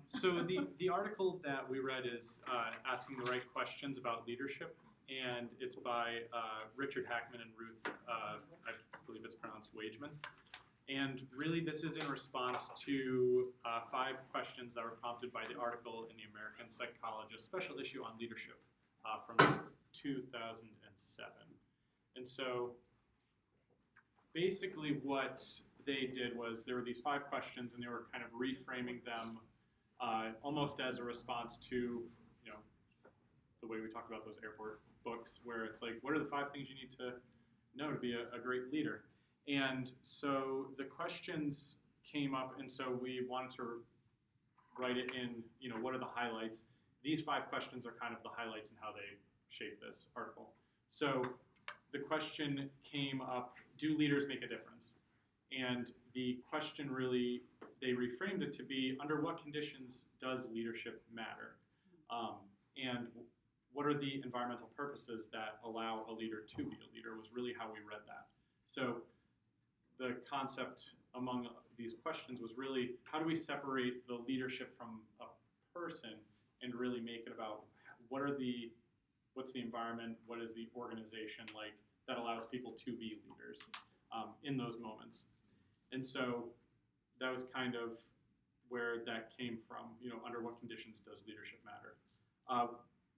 So the article that we read is asking the right questions about leadership, and it's by Richard Hackman and Ruth, I believe it's pronounced Wageman. And really this is in response to 5 questions that were prompted by the article in the American Psychologist special issue on leadership from 2007. And so basically what they did was there were these 5 questions, and they were kind of reframing them almost as a response to, you know, the way we talked about those airport books, where it's like, what are the 5 things you need to know to be a great leader? And so the questions came up, and so we wanted to write it in, you know, what are the highlights? These 5 questions are kind of the highlights in how they shape this article. So the question came up, do leaders make a difference? And the question really, they reframed it to be, under what conditions does leadership matter? And what are the environmental purposes that allow a leader to be a leader was really how we read that. So the concept among these questions was really, how do we separate the leadership from a person and really make it about what's the environment, what is the organization like that allows people to be leaders in those moments. And so that was kind of where that came from, you know, under what conditions does leadership matter?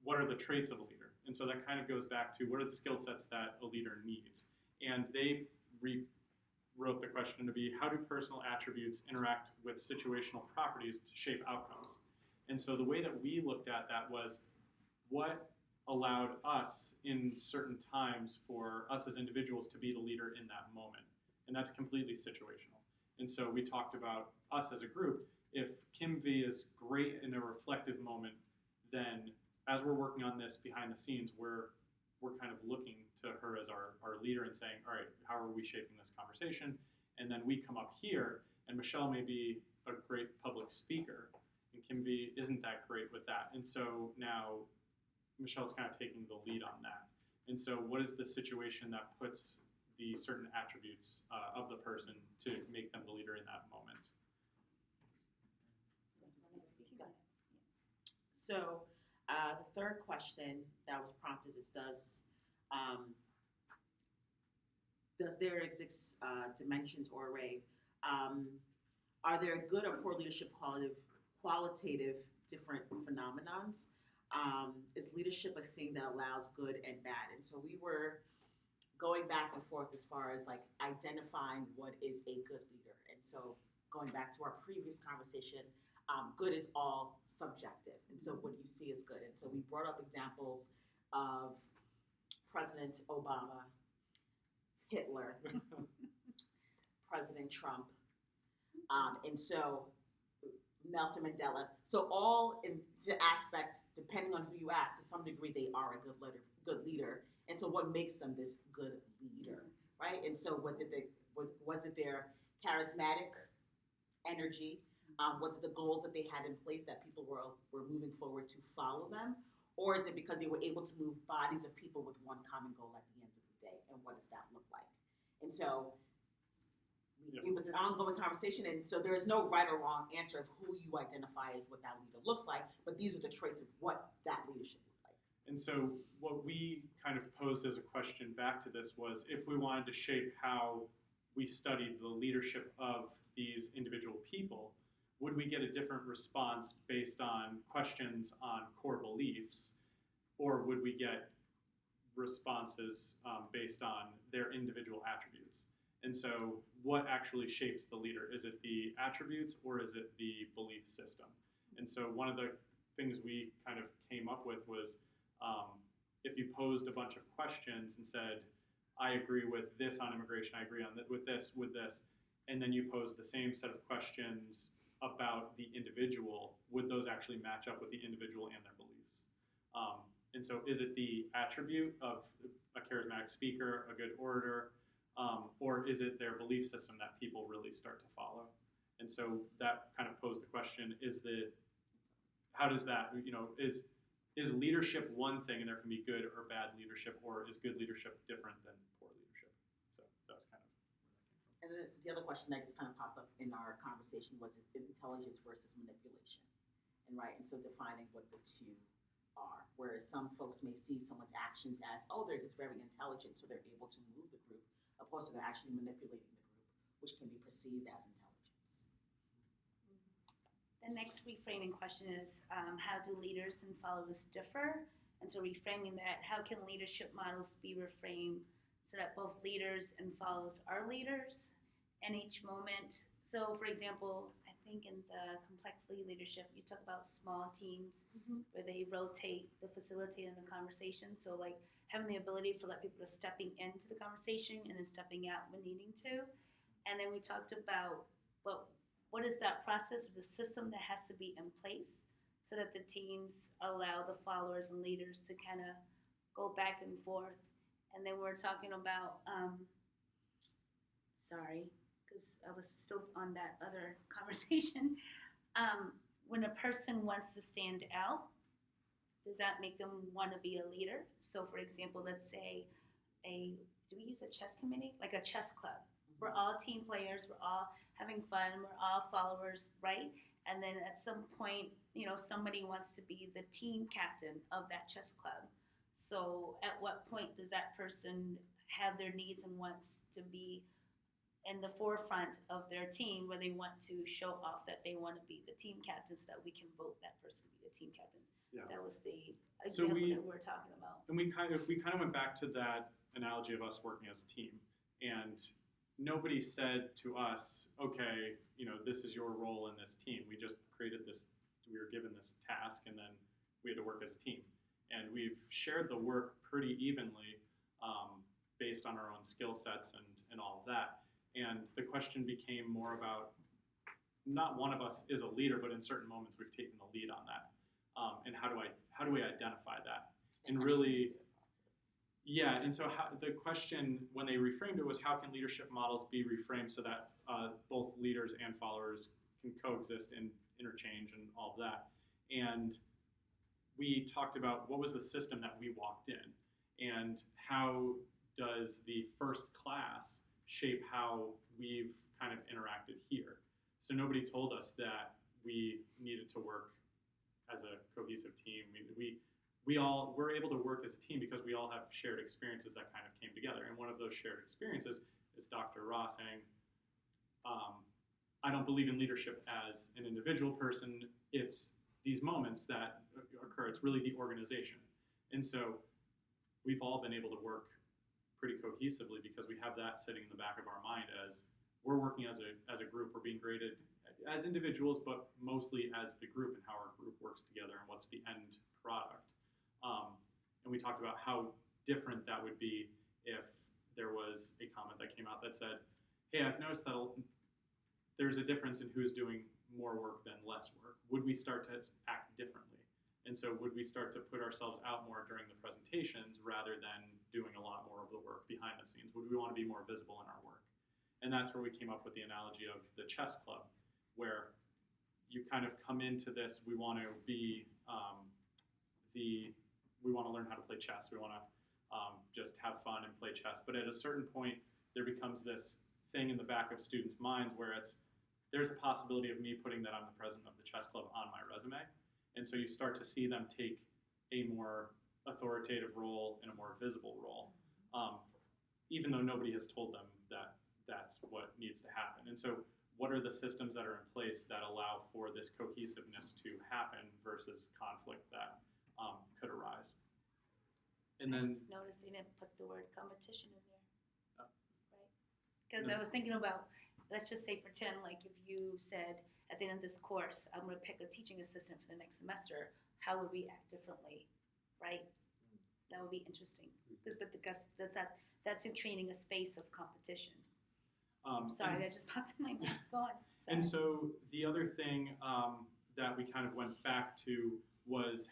What are the traits of a leader? And so that kind of goes back to what are the skill sets that a leader needs? And they rewrote the question to be, how do personal attributes interact with situational properties to shape outcomes? And so the way that we looked at that was, what allowed us in certain times for us as individuals to be the leader in that moment? And that's completely situational. And so we talked about us as a group. If Kim V is great in a reflective moment, then as we're working on this behind the scenes, we're kind of looking to her as our leader and saying, all right, how are we shaping this conversation? And then we come up here, and Michelle may be a great public speaker, and Kim V isn't that great with that. And so now Michelle's kind of taking the lead on that. And so what is the situation that puts the certain attributes of the person to make them the leader in that moment? So the third question that was prompted is, does there exist dimensions or array? Are there good or poor leadership qualitative different phenomenons? Is leadership a thing that allows good and bad? And so we were going back and forth as far as like identifying what is a good leader. And so going back to our previous conversation, good is all subjective. And so what you see is good. And so we brought up examples of President Obama, Hitler, President Trump, and so Nelson Mandela. So all into aspects, depending on who you ask, to some degree they are a good leader. And so what makes them this good leader, right? And so was it their charismatic energy? Was it the goals that they had in place that people were moving forward to follow them? Or is it because they were able to move bodies of people with one common goal at the end of the day? And what does that look like? And so it was an ongoing conversation. And so there is no right or wrong answer of who you identify as what that leader looks like, but these are the traits of what that leadership looks like. And so what we kind of posed as a question back to this was, if we wanted to shape how we studied the leadership of these individual people, would we get a different response based on questions on core beliefs, or would we get responses based on their individual attributes? And so what actually shapes the leader? Is it the attributes, or is it the belief system? And so one of the things we kind of came up with was, if you posed a bunch of questions and said, I agree with this on immigration, I agree on with this, and then you pose the same set of questions about the individual, would those actually match up with the individual and their beliefs? And so is it the attribute of a charismatic speaker, a good orator, or is it their belief system that people really start to follow? And so that kind of posed the question, how does that, is leadership one thing and there can be good or bad leadership, or is good leadership different than poor leadership? So that was kind of where that came from. And the other question that just kind of popped up in our conversation was intelligence versus manipulation. and so defining what the two are. Whereas some folks may see someone's actions as, oh, they're just very intelligent, so they're able to move the group, opposed to they're actually manipulating the group, which can be perceived as intelligence. The next reframing question is, how do leaders and followers differ? And so reframing that, how can leadership models be reframed so that both leaders and followers are leaders in each moment? So, for example, I think in the complexity leadership, you talk about small teams where they rotate the facilitator in the conversation. So, like having the ability for people to stepping into the conversation and then stepping out when needing to. And then we talked about what is that process or the system that has to be in place so that the teams allow the followers and leaders to kind of go back and forth. And then we're talking about, because I was still on that other conversation. When a person wants to stand out, does that make them want to be a leader? So, for example, let's say do we use a chess committee? Like a chess club. We're all team players. We're all having fun. We're all followers, right? And then at some point, somebody wants to be the team captain of that chess club. So at what point does that person have their needs and wants to be in the forefront of their team, where they want to show off that they want to be the team captain so that we can vote that person to be the team captain? Yeah. That was the example that we're talking about. And we kind of went back to that analogy of us working as a team, and nobody said to us, okay, this is your role in this team. We just created this, we were given this task, and then we had to work as a team. And we've shared the work pretty evenly based on our own skill sets and all of that. And the question became more about, not one of us is a leader, but in certain moments we've taken the lead on that. And how do we identify that? And really, yeah, and so the question, when they reframed it, was how can leadership models be reframed so that both leaders and followers can coexist and interchange and all of that. And we talked about what was the system that we walked in, and how does the first class shape how we've kind of interacted here. So nobody told us that we needed to work as a cohesive team. We all were able to work as a team because we all have shared experiences that kind of came together. And one of those shared experiences is Dr. Ross saying, I don't believe in leadership as an individual person. It's these moments that occur. It's really the organization. And so we've all been able to work pretty cohesively because we have that sitting in the back of our mind as we're working as a group. We're being graded as individuals, but mostly as the group and how our group works together and what's the end product. And we talked about how different that would be if there was a comment that came out that said, hey, I've noticed that there's a difference in who's doing more work than less work. Would we start to act differently? And so would we start to put ourselves out more during the presentations rather than doing a lot more of the work behind the scenes? Would we want to be more visible in our work? And that's where we came up with the analogy of the chess club, where you kind of come into this, we want to be we want to learn how to play chess. We want to just have fun and play chess. But at a certain point, there becomes this thing in the back of students' minds where there's a possibility of me putting that I'm the president of the chess club on my resume. And so you start to see them take a more authoritative role and a more visible role, even though nobody has told them that that's what needs to happen. And so what are the systems that are in place that allow for this cohesiveness to happen versus conflict that could arise? And I then just noticed they didn't put the word competition in there, right? Because I was thinking about, let's just say pretend like if you said at the end of this course, I'm going to pick a teaching assistant for the next semester, how would we act differently, right? That would be interesting. Because that's in creating a space of competition. Sorry, that just popped in my mind. Go on. Sorry. And so the other thing that we kind of went back to was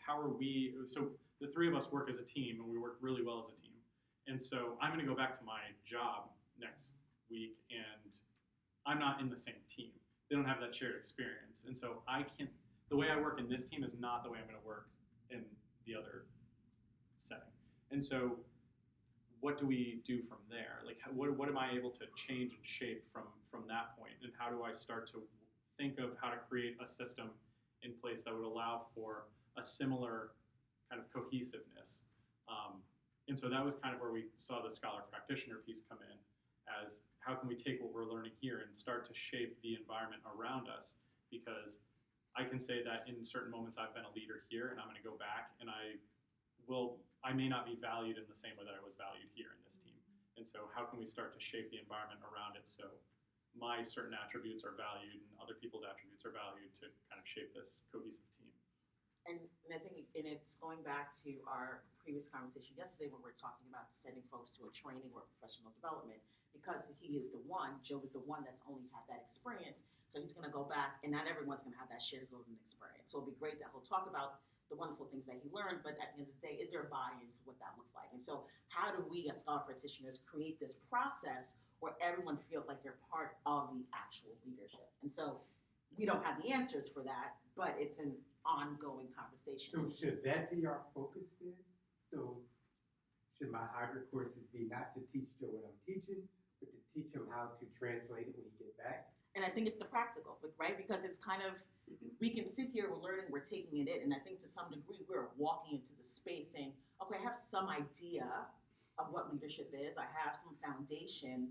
so the three of us work as a team, and we work really well as a team. And so I'm going to go back to my job next week, and I'm not in the same team. They don't have that shared experience. And so the way I work in this team is not the way I'm going to work in the other setting. And so what do we do from there? Like, what am I able to change and shape from that point? And how do I start to think of how to create a system in place that would allow for a similar kind of cohesiveness. And so that was kind of where we saw the scholar practitioner piece come in, as how can we take what we're learning here and start to shape the environment around us? Because I can say that in certain moments I've been a leader here, and I'm going to go back and I may not be valued in the same way that I was valued here in this team. And so how can we start to shape the environment around it so my certain attributes are valued and other people's attributes are valued to kind of shape this cohesive team? And I think, and it's going back to our previous conversation yesterday when we were talking about sending folks to a training or professional development, because Joe is the one that's only had that experience. So he's going to go back, and not everyone's going to have that shared golden experience. So it'll be great that he'll talk about the wonderful things that he learned, but at the end of the day, is there a buy-in to what that looks like? And so how do we as scholar practitioners create this process where everyone feels like they're part of the actual leadership? And so we don't have the answers for that, but it's an ongoing conversation. So should that be our focus then? So should my hybrid courses be not to teach Joe what I'm teaching, but to teach him how to translate it when he get back? And I think it's the practical, right? Because it's kind of, we can sit here, we're learning, we're taking it in, and I think to some degree we're walking into the space saying, okay, I have some idea of what leadership is, I have some foundation,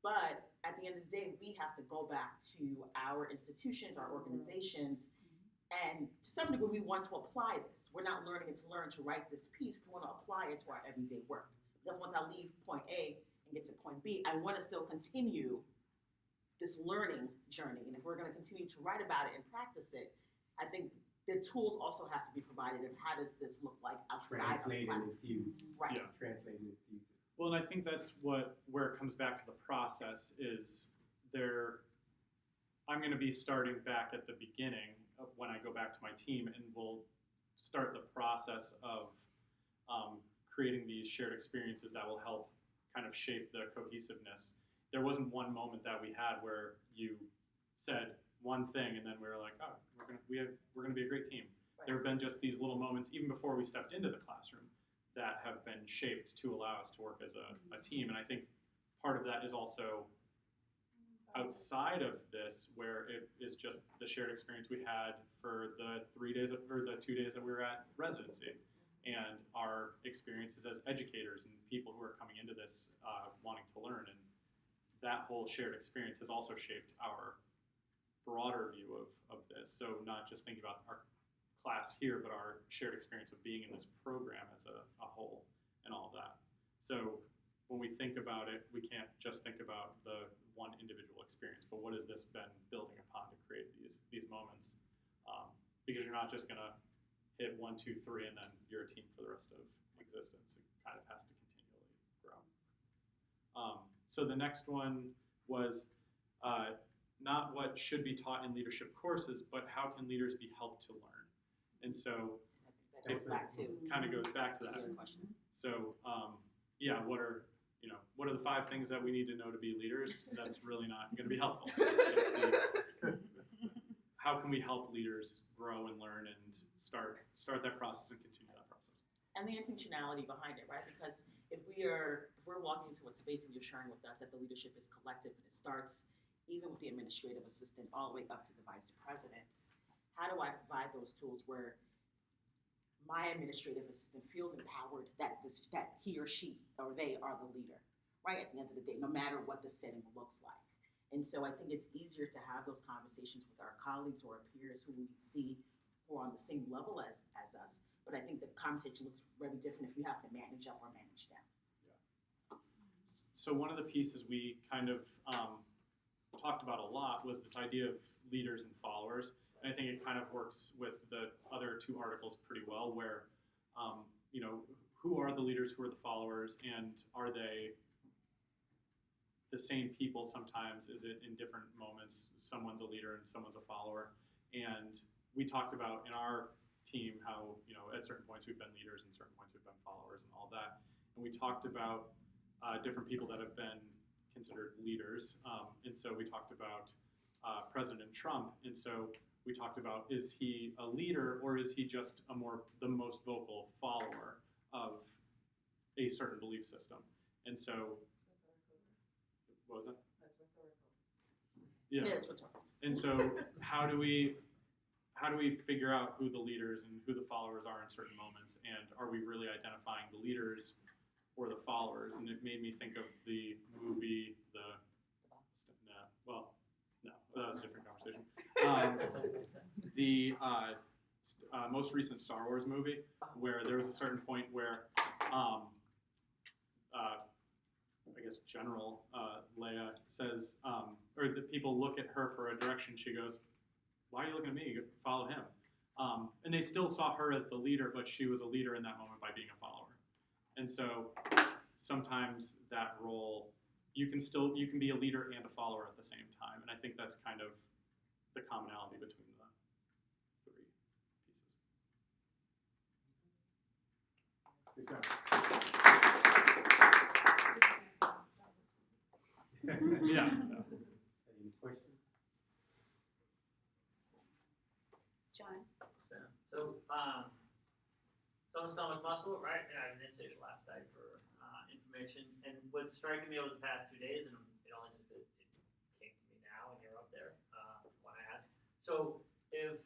but at the end of the day, we have to go back to our institutions, our organizations, and to some degree we want to apply this. We're not learning it to learn to write this piece, we want to apply it to our everyday work. Because once I leave point A and get to point B, I want to still continue this learning journey. And if we're going to continue to write about it and practice it, I think the tools also has to be provided of how does this look like outside of the Translate class. and infuse. Right. Yeah. Translate and infuse it. Well, and I think that's where it comes back to the process is I'm going to be starting back at the beginning of when I go back to my team, and we'll start the process of creating these shared experiences that will help kind of shape the cohesiveness. There wasn't one moment that we had where you said one thing and then we were like, oh, we're gonna be a great team. Right. There have been just these little moments, even before we stepped into the classroom, that have been shaped to allow us to work as a team. And I think part of that is also outside of this, where it is just the shared experience we had for the 2 days that we were at residency, and our experiences as educators and people who are coming into this wanting to learn. And that whole shared experience has also shaped our broader view of this. So not just thinking about our class here, but our shared experience of being in this program as a whole and all of that. So when we think about it, we can't just think about the one individual experience, but what has this been building upon to create these moments? Because you're not just gonna hit 1, 2, 3, and then you're a team for the rest of existence. It kind of has to continually grow. So the next one was not what should be taught in leadership courses, but how can leaders be helped to learn? And so I think that goes back to kind of goes back to that. your question. So yeah, what are the 5 things that we need to know to be leaders? That's really not going to be helpful. How can we help leaders grow and learn and start that process and continue that process? And the intentionality behind it, right? Because if we're walking into a space and you're sharing with us that the leadership is collective and it starts even with the administrative assistant all the way up to the vice president, how do I provide those tools where my administrative assistant feels empowered that he or she or they are the leader, right? At the end of the day, no matter what the setting looks like. And so I think it's easier to have those conversations with our colleagues or our peers who we see who are on the same level as us. But I think the conversation looks very different if you have to manage up or manage down. Yeah. So one of the pieces we kind of talked about a lot was this idea of leaders and followers. And I think it kind of works with the other 2 articles pretty well, where, who are the leaders, who are the followers, and are they the same people sometimes? Is it in different moments, someone's a leader and someone's a follower? And we talked about in our team how, at certain points we've been leaders and certain points we've been followers and all that. And we talked about different people that have been considered leaders. And so we talked about President Trump. And so we talked about, is he a leader or is he just the most vocal follower of a certain belief system? And so, what was that? Yeah, that's rhetorical. And so how do we how do we figure out who the leaders and who the followers are in certain moments, and are we really identifying the leaders or the followers? And it made me think of the movie, no, that was a different conversation. The most recent Star Wars movie, where there was a certain point where, I guess General Leia says, or the people look at her for a direction. She goes, "Why are you looking at me? Follow him." And they still saw her as the leader, but she was a leader in that moment by being a follower. And so sometimes that role, you can be a leader and a follower at the same time. And I think that's kind of the commonality between the three pieces. Good job. Yeah. Any questions? John? So, someone's stomach muscle, right? And I have an interstitial appetite for information. And what's striking me over the past 2 days, and it only just it came to me now, and you're up there when I ask. So, if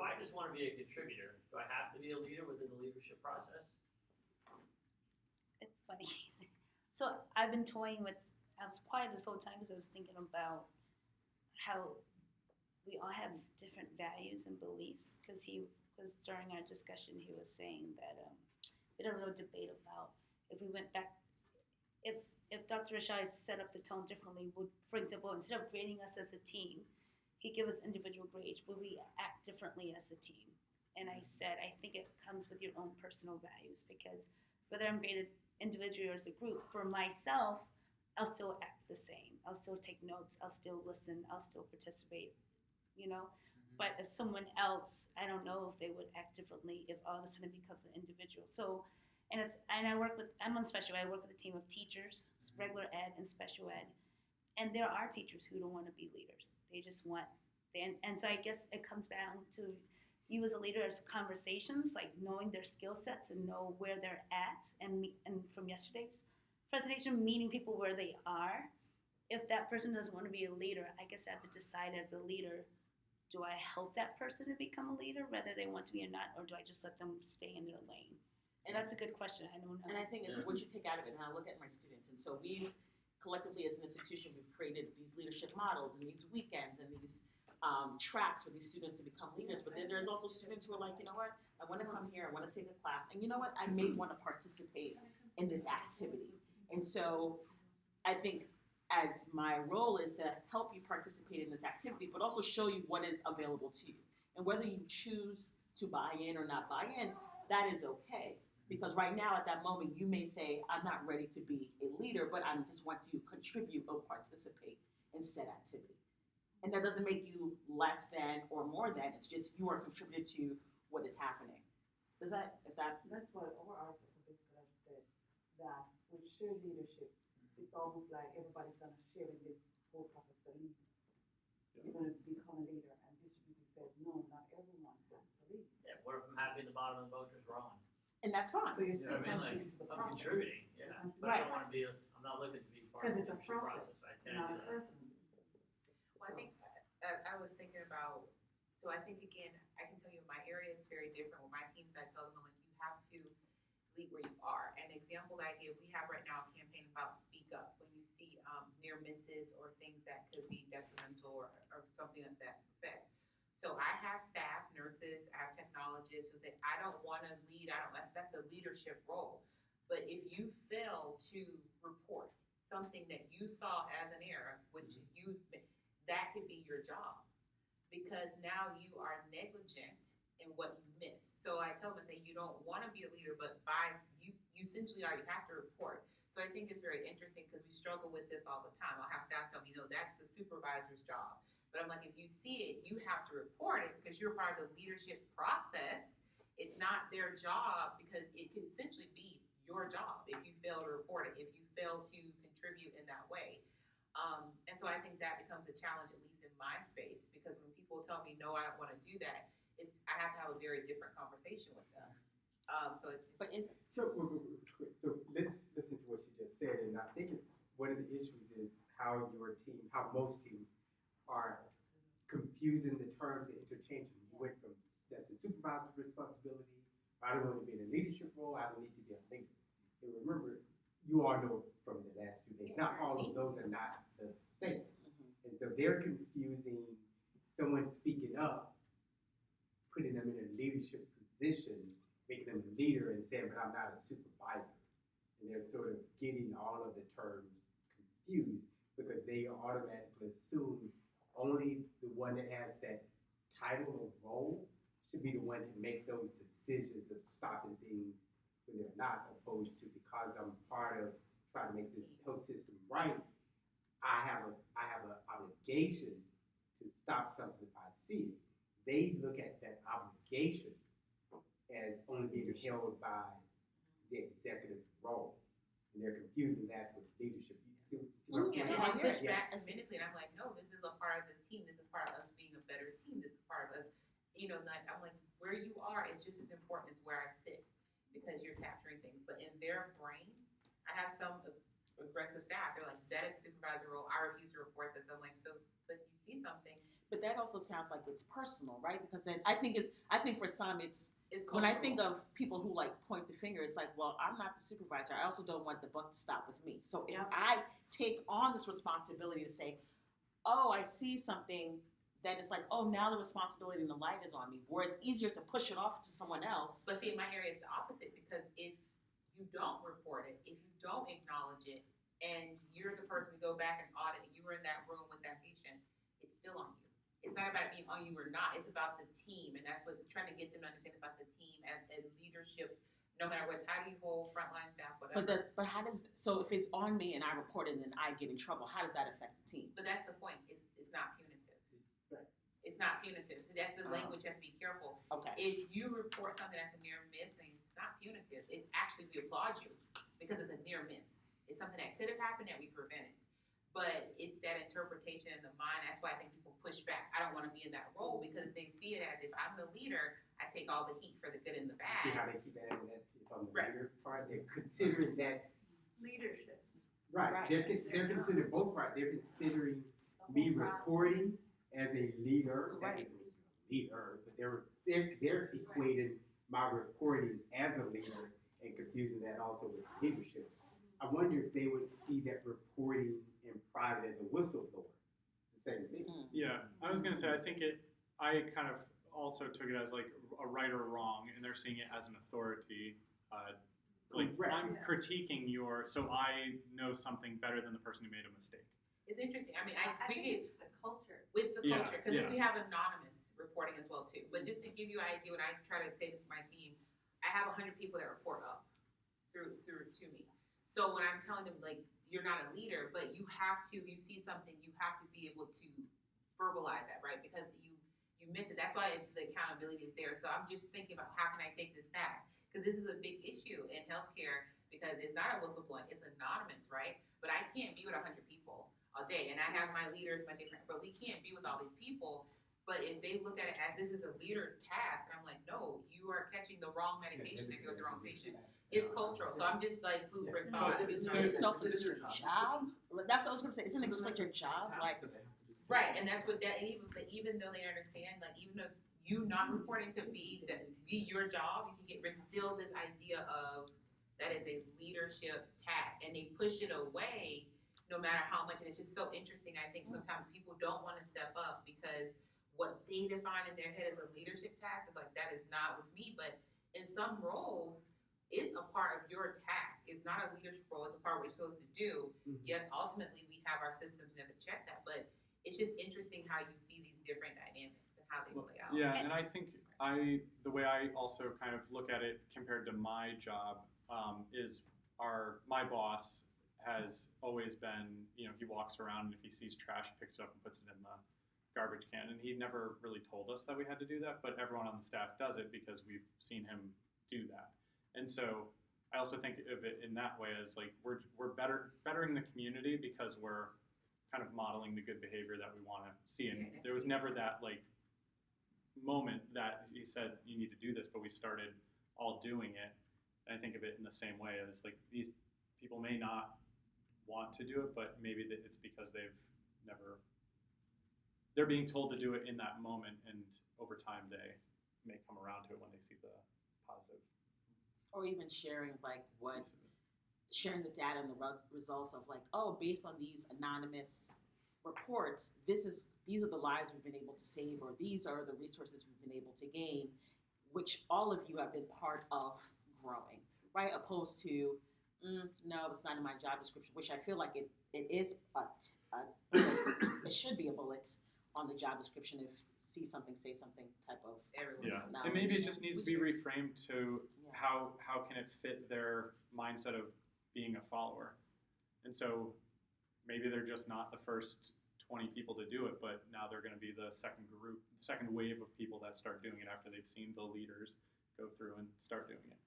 I just want to be a contributor, do I have to be a leader within the leadership process? It's funny. So I've been toying with, I was quiet this whole time because I was thinking about how we all have different values and beliefs, because during our discussion, he was saying that we had a little debate about if we went back, if Dr. Rashad set up the tone differently, would, for example, instead of grading us as a team, he'd give us individual grades, would we act differently as a team? And I said, I think it comes with your own personal values, because whether I'm graded individually or as a group, for myself, I'll still act the same. I'll still take notes. I'll still listen. I'll still participate, you know? But if someone else, I don't know if they would act differently if all of a sudden it becomes an individual. So, I'm on special ed. I work with a team of teachers, regular ed and special ed. And there are teachers who don't want to be leaders. They just want, and so I guess it comes down to you as a leader as conversations, like knowing their skill sets and know where they're at, and from yesterday's presentation, meeting people where they are. If that person doesn't want to be a leader, I guess I have to decide as a leader, do I help that person to become a leader, whether they want to be or not, or do I just let them stay in their lane? And that's a good question. I don't know. And I think it's what you take out of it. And I look at my students, and so we've collectively as an institution, we've created these leadership models and these weekends and these tracks for these students to become leaders. But then there's also students who are like, you know what, I want to come here, I want to take a class, and you know what, I may want to participate in this activity. And so I think as my role is to help you participate in this activity, but also show you what is available to you. And whether you choose to buy in or not buy in, that is okay. Because right now at that moment, you may say, I'm not ready to be a leader, but I just want to contribute or participate in said activity. And that doesn't make you less than or more than, it's just you are contributing to what is happening. That's what our article basically said, that with shared leadership, it's almost like everybody's going to share in this whole process to lead. You're going to become a leader, and distributive says, no, not everyone has to lead. Yeah, what if I'm happy at the bottom of the boat just rowing? And that's fine. But you're You still know what I mean? contributing to the I'm process. contributing, yeah. But I don't want to be, I'm not looking to be part of Because the it's a leadership process, process. I can't not do a that. person. Well, I think I was thinking about, so I think again, I can tell you in my area it's very different. With my teams, I tell them, like, you have to lead where you are. An example that I give, we have right now a campaign about speak up. When you see near misses or things that could be detrimental or something of that effect. So I have staff, nurses, I have technologists who say, I don't want to lead, that's a leadership role. But if you fail to report something that you saw as an error, that could be your job. Because now you are negligent in what you missed. So I tell them, I say, you don't want to be a leader, but you essentially are, you have to report. So I think it's very interesting because we struggle with this all the time. I'll have staff tell me, no, that's the supervisor's job. But I'm like, if you see it, you have to report it because you're part of the leadership process. It's not their job because it can essentially be your job if you fail to report it, if you fail to contribute in that way. And so I think that becomes a challenge, at least in my space, because when people tell me, no, I don't want to do that, I have to have a very different conversation with them. So let's listen to what you just said, and I think it's one of the issues is how most teams are confused confusing the terms and interchanging. You went from, that's a supervisor's responsibility, I don't want to be in a leadership role, I don't need to be a leader. And remember, you all know from the last 2 days, not all of those are not the same. And so they're confusing someone speaking up, putting them in a leadership position, making them a leader and saying, but I'm not a supervisor. And they're sort of getting all of the terms confused because they automatically assume only the one that has that title or role should be the one to make those decisions of stopping things when they're not, opposed to because I'm part of trying to make this health system right, I have an obligation to stop something if I see it. They look at that obligation as only being held by the executive role. And they're confusing that with leadership. You see what I'm Yeah, saying? and I I hear push you. back tremendously, and I'm like, no, this is a part of the team, this is part of us being a better team, this is part of us, like, I'm like, where you are is just as important as where I sit, because you're capturing things, but in their brain, I have some aggressive staff, they're like, that is a supervisor role, I refuse to report this, I'm like, so, but you see something, But that also sounds like it's personal, right? Because then I think for some it's it's when I cultural. think of people who like point the finger, it's like, well, I'm not the supervisor. I also don't want the buck to stop with me. So if I take on this responsibility to say, oh, I see something, then it's like, oh, now the responsibility and the light is on me. Where it's easier to push it off to someone else. But see, in my area, it's the opposite, because if you don't report it, if you don't acknowledge it, and you're the person to go back and audit, and you were in that room with that patient, it's still on you. It's not about it being on you or not. It's about the team, and that's what trying to get them to understand about the team as a leadership. No matter what title you hold, frontline staff, whatever. But how does, so if it's on me and I report it and then I get in trouble, how does that affect the team? But that's the point. It's not punitive. Right. It's not punitive. So that's the language you have to be careful. Okay. If you report something that's a near miss, and it's not punitive. It's actually, we applaud you because it's a near miss. It's something that could have happened that we prevented. But it's that interpretation in the mind. That's why I think people push back. I don't want to be in that role, because they see it as, if I'm the leader, I take all the heat for the good and the bad. See how they keep adding that on the Right. leader part? They're considering that. Leadership. Right. Right. They're considering both parts. They're considering me reporting as a leader. That Right. doesn't make you a leader, but they're equating my reporting as a leader and confusing that also with leadership. I wonder if they would see that reporting in private as a whistleblower. The same thing. Yeah, I was gonna say, I kind of also took it as like a right or wrong, and they're seeing it as an authority. Like, Correct. I'm critiquing so I know something better than the person who made a mistake. It's interesting. I mean, I we think get it's the culture. it's the Yeah, culture, because yeah. we have anonymous reporting as well too. But just to give you an idea, when I try to say this to my team, I have 100 people that report up through to me. So when I'm telling them, like, you're not a leader, but you have to, if you see something, you have to be able to verbalize that, right? Because you miss it. That's why it's the accountability is there. So I'm just thinking about, how can I take this back? Because this is a big issue in healthcare, because it's not a whistleblowing, it's anonymous, right? But I can't be with 100 people all day, and I have my leaders, but we can't be with all these people. But if they look at it as this is a leader task, and I'm like, no, you are catching the wrong medication if you're with the wrong patient. It's cultural, so I'm just like food for thought. So isn't it also just your job? That's what I was gonna say. Isn't it just like your job? Like, Right, and that's what that, and even though they understand, like, even though you not reporting could be your job, you can get still this idea of that is a leadership task, and they push it away no matter how much. And it's just so interesting. I think sometimes people don't want to step up because what they define in their head as a leadership task is like, that is not with me. But in some roles, it's a part of your task. It's not a leadership role. It's a part of what you're supposed to do. Mhm. Yes, ultimately we have our systems. We have to check that, but it's just interesting how you see these different dynamics and how they play out. Yeah, and I think the way I also kind of look at it compared to my job is my boss has always been, he walks around and if he sees trash, he picks it up and puts it in the garbage can. And he never really told us that we had to do that, but everyone on the staff does it because we've seen him do that. And so I also think of it in that way as like we're bettering the community because we're kind of modeling the good behavior that we want to see. And there was never that like moment that he said you need to do this, but we started all doing it. And I think of it in the same way as like these people may not want to do it, but maybe it's because they've they're being told to do it in that moment, and over time they may come around to it when they see the positive. Or even sharing sharing the data and the results of like, oh, based on these anonymous reports, these are the lives we've been able to save, or these are the resources we've been able to gain, which all of you have been part of growing, right? Opposed to, no, it's not in my job description, which I feel like it is it should be a bullet on the job description if see something, say something type of Yeah, knowledge. and maybe it just needs to be reframed to Yeah. how can it fit their mindset of being a follower, and so maybe they're just not the first 20 people to do it, but now they're going to be the second wave of people that start doing it after they've seen the leaders go through and start doing it.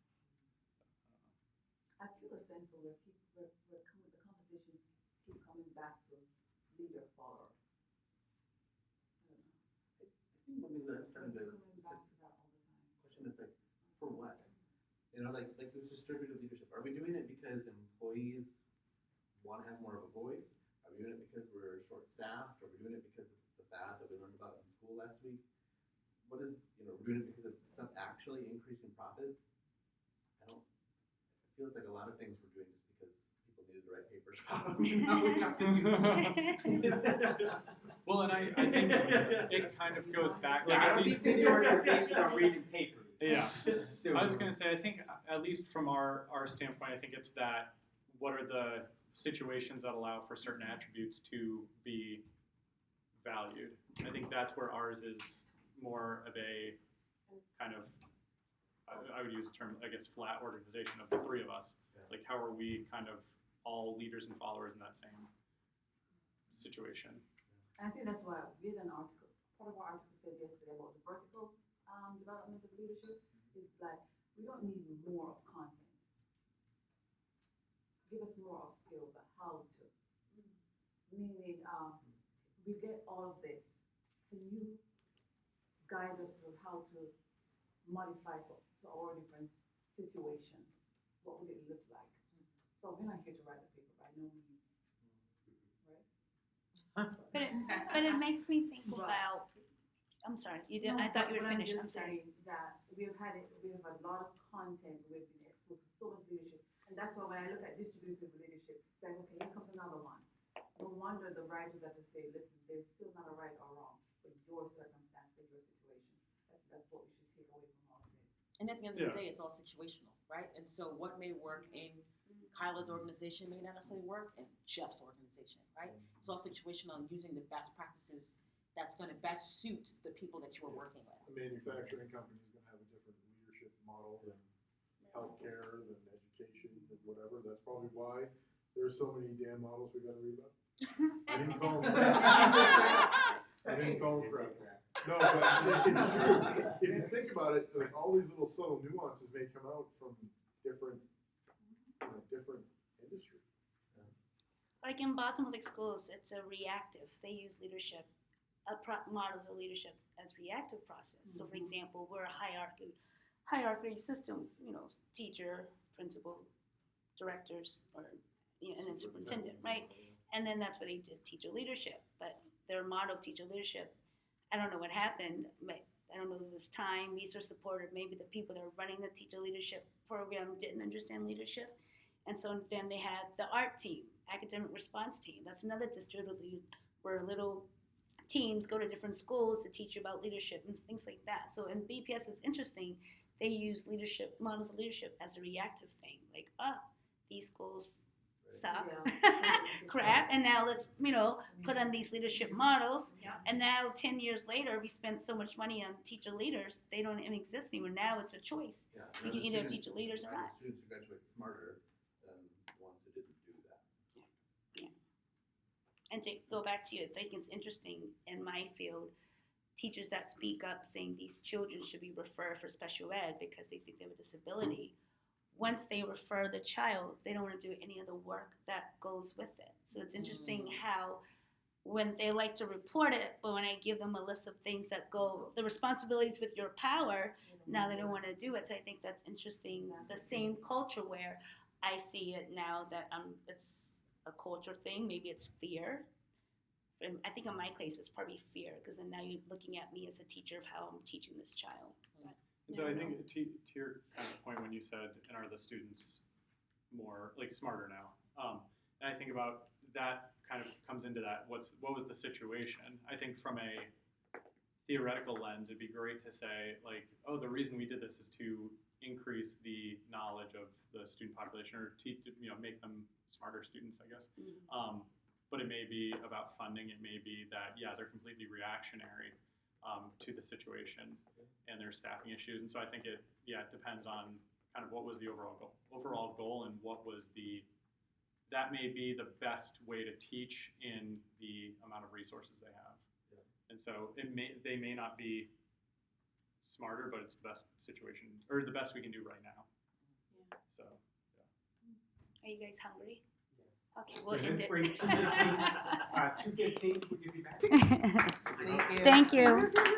I feel a sense where the conversations keep coming back to leader follower. I don't know. I think one thing that I'm starting to Coming back to that all the time. question is like, for what? You know, like this distributed leadership. Are we doing it because employees want to have more of a voice? Are we doing it because we're short-staffed? Are we doing it because it's the fad that we learned about in school last week? What is, we're doing it because it's actually increasing profits? It feels like a lot of things we're doing just because people needed to write papers. Now we have to use Well, and I think it kind of goes back. Yeah, I Like, at don't least, think the organizations are reading papers. Yeah. So- I was going to say, I think at least from our standpoint, I think it's that what are the situations that allow for certain attributes to be valued. I think that's where ours is more of a kind of, I would use the term, I guess, flat organization of the three of us. Yeah. Like, how are we kind of all leaders and followers in that same situation? And I think that's why we had an article, part of our article said yesterday about the vertical development of leadership is like, we don't need more of content. Give us more of skill, but how to. Meaning, we get all of this. Can you guide us through how to modify to our different situations? What would it look like? So we're not here to write the paper by no means, right? But it makes me think Right. about. I'm sorry, you did. No, I thought you but were finished. I'm just sorry. saying that we have a lot of content, we've been exposed to so much leadership, and that's why when I look at distributive leadership, it's like, okay, here comes another one. No wonder the writers have to say, listen, there's still not a right or wrong, but your circumstance, but your situation. That's what we should take away from all of this. And at the end of Yeah. the day, it's all situational, right? And so what may work in Kyla's organization may not necessarily work in Jeff's organization, right? It's all situational and using the best practices that's going to best suit the people that you are working with. A manufacturing company is gonna have a different leadership model than healthcare, than education, than whatever. That's probably why there's so many damn models we gotta read about. I didn't call them crap. I didn't call them crap. No, but it's true. If you think about it, like all these little subtle nuances may come out from different industry. Like in Boston Public Schools, it's a reactive. They use leadership, models of leadership as reactive process. So, for example, we're a hierarchy system. Teacher, principal, directors, or and then superintendent, right? And then that's where they did teacher leadership. But their model of teacher leadership, I don't know what happened. I don't know if it was time, resource support, or maybe the people that are running the teacher leadership program didn't understand leadership. And so then they had the art team, academic response team. That's another distributed where little teams go to different schools to teach you about leadership and things like that. So in BPS, it's interesting. They use leadership, models of leadership as a reactive thing. Like, these schools suck, Yeah. crap, and now let's, put on these leadership models. And now 10 years later, we spent so much money on teacher leaders, they don't even exist anymore. Now it's a choice. Yeah, You can either have teacher leaders or not. Students who graduate smarter than the ones who didn't do that. And to go back to you, I think it's interesting in my field, teachers that speak up saying these children should be referred for special ed because they think they have a disability. Once they refer the child, they don't want to do any of the work that goes with it. So it's interesting how when they like to report it, but when I give them a list of things that go, the responsibilities with your power, now they don't want to do it. So I think that's interesting. The same culture where I see it now that it's a culture thing, maybe it's fear I think in my case, it's probably fear, because then now you're looking at me as a teacher of how I'm teaching this child. But, And so I think to your kind of point when you said, and are the students more like smarter now? And I think about that kind of comes into that. What was the situation? I think from a theoretical lens, it'd be great to say like, oh, the reason we did this is to increase the knowledge of the student population, or make them smarter students, I guess. But it may be about funding. It may be that they're completely reactionary to the situation and their staffing issues. And so I think it depends on kind of what was the overall goal and what was that may be the best way to teach in the amount of resources they have. Yeah. And so they may not be smarter, but it's the best situation, or the best we can do right now. Yeah. So, Are you guys hungry? Yeah. Okay, So we'll end let's it. break 2:15. 2:15, we'll give you back. Thank you. Thank you.